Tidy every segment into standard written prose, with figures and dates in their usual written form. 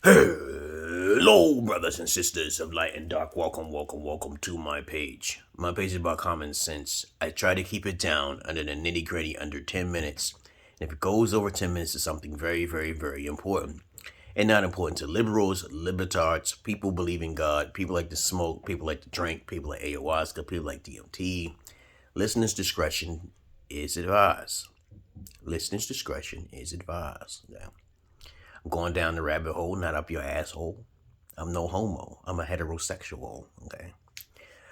Hello, brothers and sisters of light and dark. Welcome to my page. My page is about common sense. I try to keep it down under the nitty gritty under 10 minutes. And if it goes over 10 minutes, it's something very important. And not important to liberals, libertards, people believe in God, people like to smoke, people like to drink, people like ayahuasca, people like DMT. Listeners' discretion is advised. Listeners' discretion is advised. Yeah. I'm going down the rabbit hole, not up your asshole. I'm no homo. I'm a heterosexual, okay?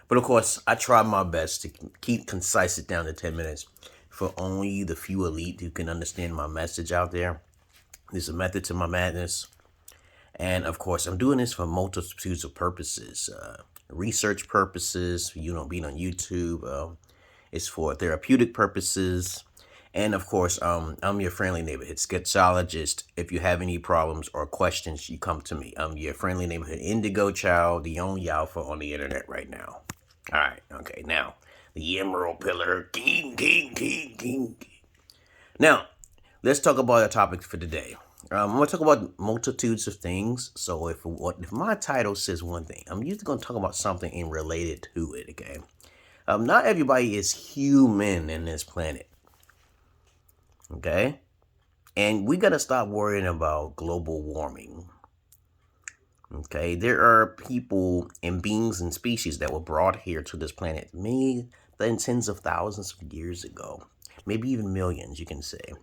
But of course, I try my best to keep concise it down to 10 minutes for only the few elite who can understand my message out there. There's a method to my madness. And of course, I'm doing this for multitudes of purposes. Research purposes, being on YouTube. It's for therapeutic purposes. And of course, I'm your friendly neighborhood Sexologist. If you have any problems or questions, you come to me. I'm your friendly neighborhood indigo child, the only alpha on the internet right now. All right, okay, now, the Emerald Pillar, king. Now, let's talk about our topic for today. I'm going to talk about multitudes of things. So if my title says one thing, I'm usually going to talk about something and related to it, okay? Not everybody is human in this planet. Okay? And we got to stop worrying about global warming. Okay? There are people and beings and species that were brought here to this planet many tens of thousands of years ago. Maybe even millions, you can say,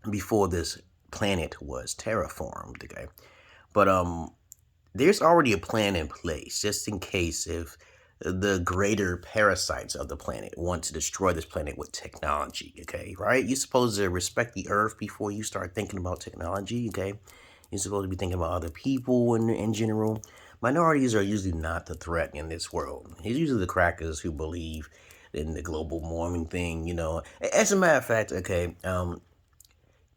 before this planet was terraformed. Okay? But there's already a plan in place just in case if the greater parasites of the planet want to destroy this planet with technology, okay, right? You're supposed to respect the earth before you start thinking about technology, okay? You're supposed to be thinking about other people in general. Minorities are usually not the threat in this world. It's usually the crackers who believe in the global warming thing, As a matter of fact, okay,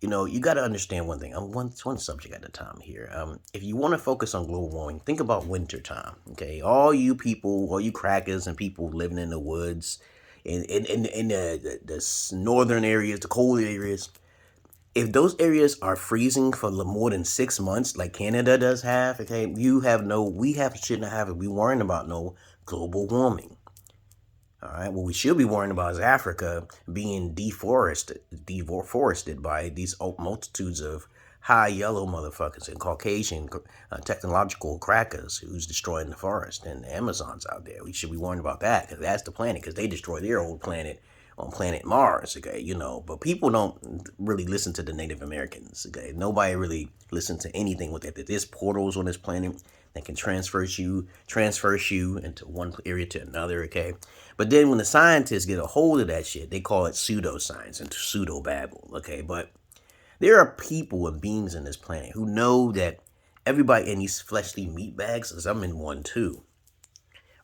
you got to understand one thing. I'm one subject at a time here. If you want to focus on global warming, think about winter time. Okay, all you people, all you crackers and people living in the woods, in the northern areas, the cold areas. If those areas are freezing for more than 6 months, like Canada does have, okay, we shouldn't have it. We worrying about no global warming. All right, what we should be worrying about is Africa being deforested by these multitudes of high yellow motherfuckers and Caucasian technological crackers who's destroying the forest and the Amazons out there. We should be worrying about that because that's the planet, because they destroy their old planet on planet Mars, okay, But people don't really listen to the Native Americans, okay? Nobody really listens to anything with that. There's portals on this planet that can transfer you into one area to another, okay? But then when the scientists get a hold of that shit, they call it pseudoscience and pseudo-babble, okay? But there are people and beings in this planet who know that everybody in these fleshly meatbags, as I'm in one too,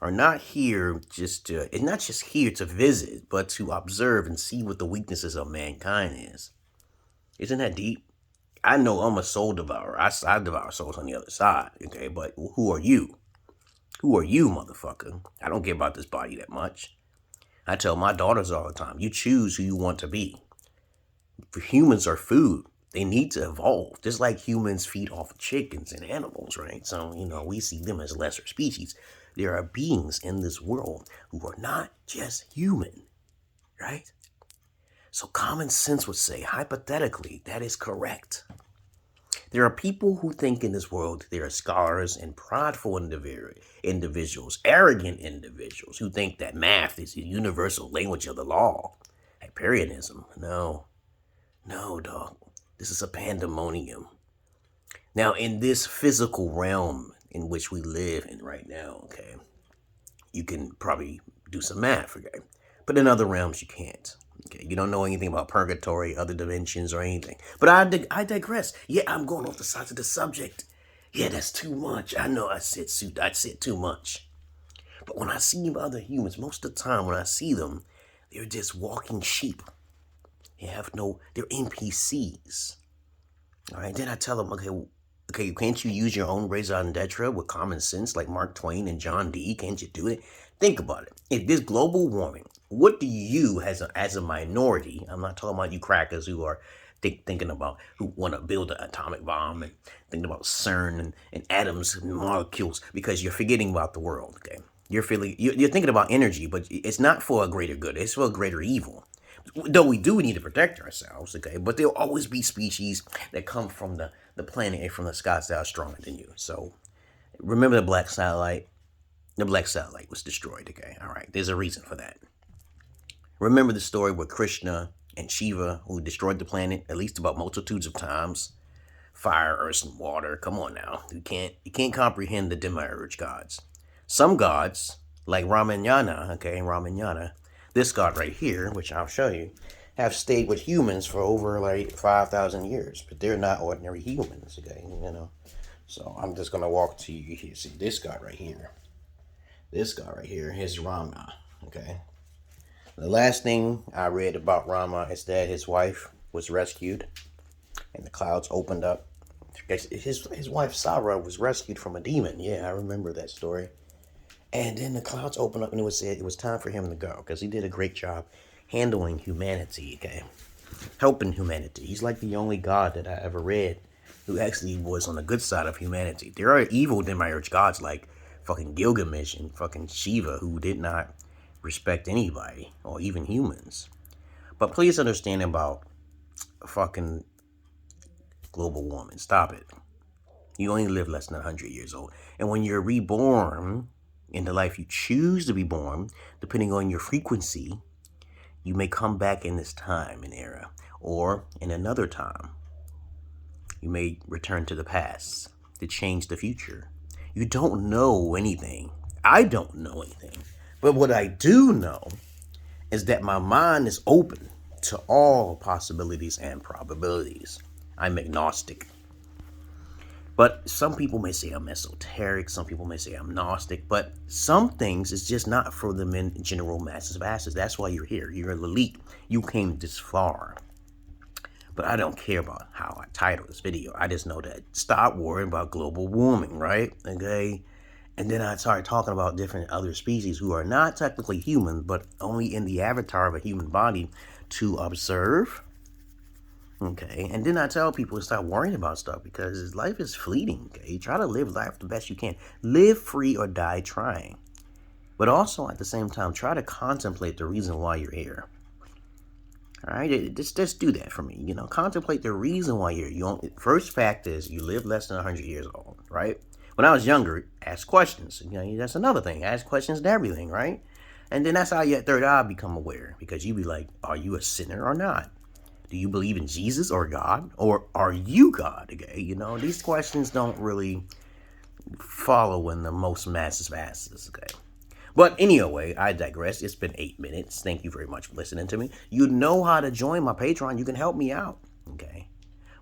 are not here it's not just here to visit, but to observe and see what the weaknesses of mankind is. Isn't that deep? I know I'm a soul devourer. I devour souls on the other side, okay? But who are you? Who are you, motherfucker? I don't care about this body that much. I tell my daughters all the time, you choose who you want to be. For humans are food. They need to evolve. Just like humans feed off chickens and animals, right? So, we see them as lesser species. There are beings in this world who are not just human, right? So common sense would say, hypothetically, that is correct. There are people who think in this world there are scholars and prideful individuals, arrogant individuals who think that math is the universal language of the law. Hyperianism. No, dog. This is a pandemonium. Now, in this physical realm in which we live in right now, okay, you can probably do some math, okay? But in other realms, you can't. Okay, you don't know anything about purgatory, other dimensions, or anything. But I digress. Yeah, I'm going off the sides of the subject. Yeah, that's too much. I know I said too much. But when I see other humans, most of the time when I see them, they're just walking sheep. They're NPCs. All right, then I tell them, okay, can't you use your own raison d'etre with common sense like Mark Twain and John Dee? Can't you do it? Think about it. If there's global warming, what do you, as a minority, I'm not talking about you crackers who are thinking about who want to build an atomic bomb and thinking about CERN and atoms and molecules, because you're forgetting about the world. Okay, you're thinking about energy, but it's not for a greater good. It's for a greater evil. Though we do need to protect ourselves, okay, but there'll always be species that come from the planet and from the skies that are stronger than you. So remember the black satellite. The black satellite was destroyed. Okay, all right. There's a reason for that. Remember the story with Krishna and Shiva, who destroyed the planet at least about multitudes of times. Fire, earth, and water. Come on now. You can't comprehend the demiurge gods. Some gods, like Ramayana, okay, Ramayana, this god right here, which I'll show you, have stayed with humans for over like 5,000 years, but they're not ordinary humans, okay, you know. So I'm just gonna walk to you here. See this god right here. This guy right here is Rama, okay? The last thing I read about Rama is that his wife was rescued and the clouds opened up. His wife Sarah was rescued from a demon. Yeah, I remember that story. And then the clouds opened up and it was said it was time for him to go because he did a great job handling humanity, okay? Helping humanity. He's like the only god that I ever read who actually was on the good side of humanity. There are evil demiurge gods like fucking Gilgamesh and fucking Shiva who did not respect anybody or even humans. But please understand about fucking global warming. Stop it. You only live less than 100 years old. And when you're reborn in the life you choose to be born, depending on your frequency, you may come back in this time and era or in another time. You may return to the past to change the future. You don't know anything. I don't know anything. But what I do know is that my mind is open to all possibilities and probabilities. I'm agnostic. But some people may say I'm esoteric. Some people may say I'm Gnostic. But some things is just not for the general masses of asses. That's why you're here. You're an elite. You came this far. But I don't care about how I title this video. I just know that stop worrying about global warming, right? Okay. And then I started talking about different other species who are not technically human, but only in the avatar of a human body to observe. Okay. And then I tell people to stop worrying about stuff because life is fleeting. Okay. Try to live life the best you can. Live free or die trying. But also at the same time, try to contemplate the reason why you're here. All right, just do that for me. You know, contemplate the reason why you're. First fact is you live less than 100 years old, right? When I was younger, ask questions. You know, that's another thing. Ask questions to everything, right? And then that's how your third eye become aware, because you be like, are you a sinner or not? Do you believe in Jesus or God, or are you God? Okay, you know, these questions don't really follow in the most massive asses. Okay. But anyway, I digress. It's been 8 minutes. Thank you very much for listening to me. You know how to join my Patreon. You can help me out, okay?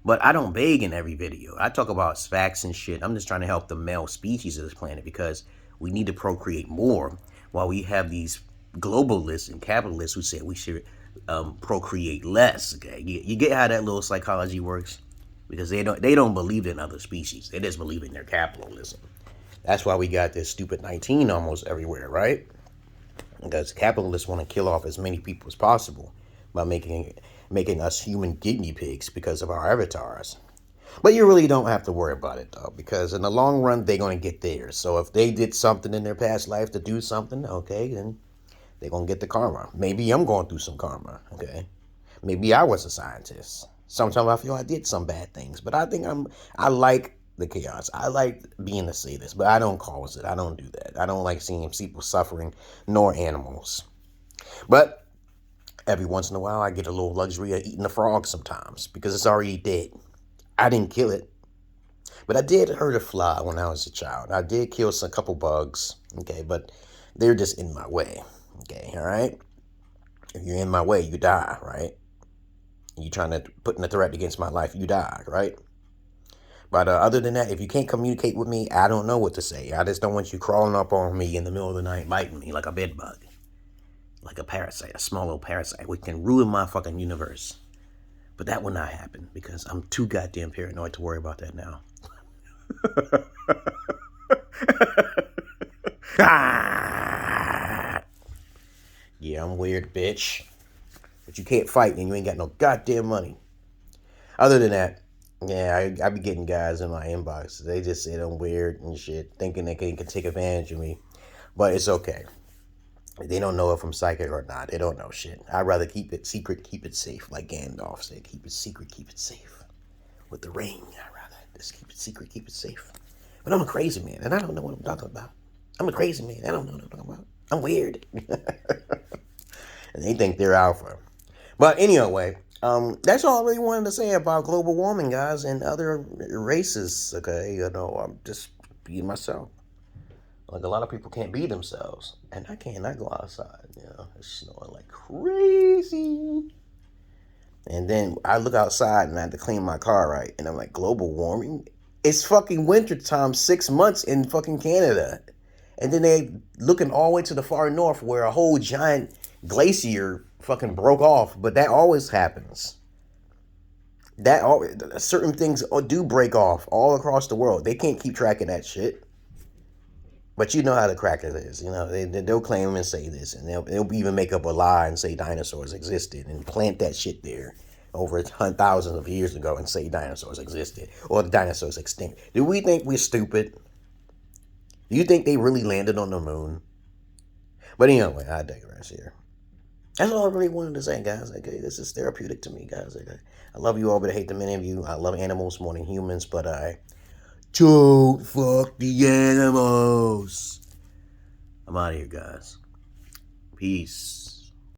But I don't beg in every video. I talk about facts and shit. I'm just trying to help the male species of this planet because we need to procreate more while we have these globalists and capitalists who say we should procreate less, okay? You get how that little psychology works? Because they don't believe in other species. They just believe in their capitalism. That's why we got this stupid 19 almost everywhere, right? Because capitalists want to kill off as many people as possible by making us human guinea pigs because of our avatars. But you really don't have to worry about it, though, because in the long run, they're going to get theirs. So if they did something in their past life to do something, okay, then they're going to get the karma. Maybe I'm going through some karma, okay? Maybe I was a scientist. Sometimes I feel I did some bad things, but I think I like the chaos. I like being a sadist, but I don't cause it. I don't do that. I don't like seeing people suffering, nor animals. But every once in a while, I get a little luxury of eating a frog sometimes because it's already dead. I didn't kill it, but I did hurt a fly when I was a child. I did kill a couple bugs, okay, but they're just in my way, okay, all right? If you're in my way, you die, right? You're trying to put in a threat against my life, you die, right? But other than that, if you can't communicate with me, I don't know what to say. I just don't want you crawling up on me in the middle of the night, biting me like a bed bug. Like a parasite, a small little parasite, which can ruin my fucking universe. But that will not happen because I'm too goddamn paranoid to worry about that now. Yeah, I'm weird, bitch. But you can't fight and you ain't got no goddamn money. Other than that, yeah, I be getting guys in my inbox. They just say I'm weird and shit, thinking they can take advantage of me. But it's okay. They don't know if I'm psychic or not. They don't know shit. I'd rather keep it secret, keep it safe. Like Gandalf said, keep it secret, keep it safe. With the ring, I'd rather just keep it secret, keep it safe. But I'm a crazy man, and I don't know what I'm talking about. I'm a crazy man. I don't know what I'm talking about. I'm weird. And they think they're alpha. But anyway, that's all I really wanted to say about global warming, guys, and other races. Okay, I'm just being myself. Like a lot of people can't be themselves, and I cannot go outside. It's snowing like crazy. And then I look outside and I have to clean my car, right? And I'm like, global warming? It's fucking winter time, 6 months in fucking Canada. And then they looking all the way to the far north where a whole giant glacier fucking broke off. But that always happens. Certain things do break off all across the world. They can't keep track of that shit. But you know how the cracker is. They'll claim and say this, and they'll even make up a lie and say dinosaurs existed and plant that shit there over thousands of years ago and say dinosaurs existed or the dinosaurs extinct. Do we think we're stupid? Do you think they really landed on the moon? But anyway, I digress here. That's all I really wanted to say, guys. Okay, this is therapeutic to me, guys. Okay? I love you all, but I hate the many of you. I love animals more than humans, but I don't fuck the animals. I'm out of here, guys. Peace.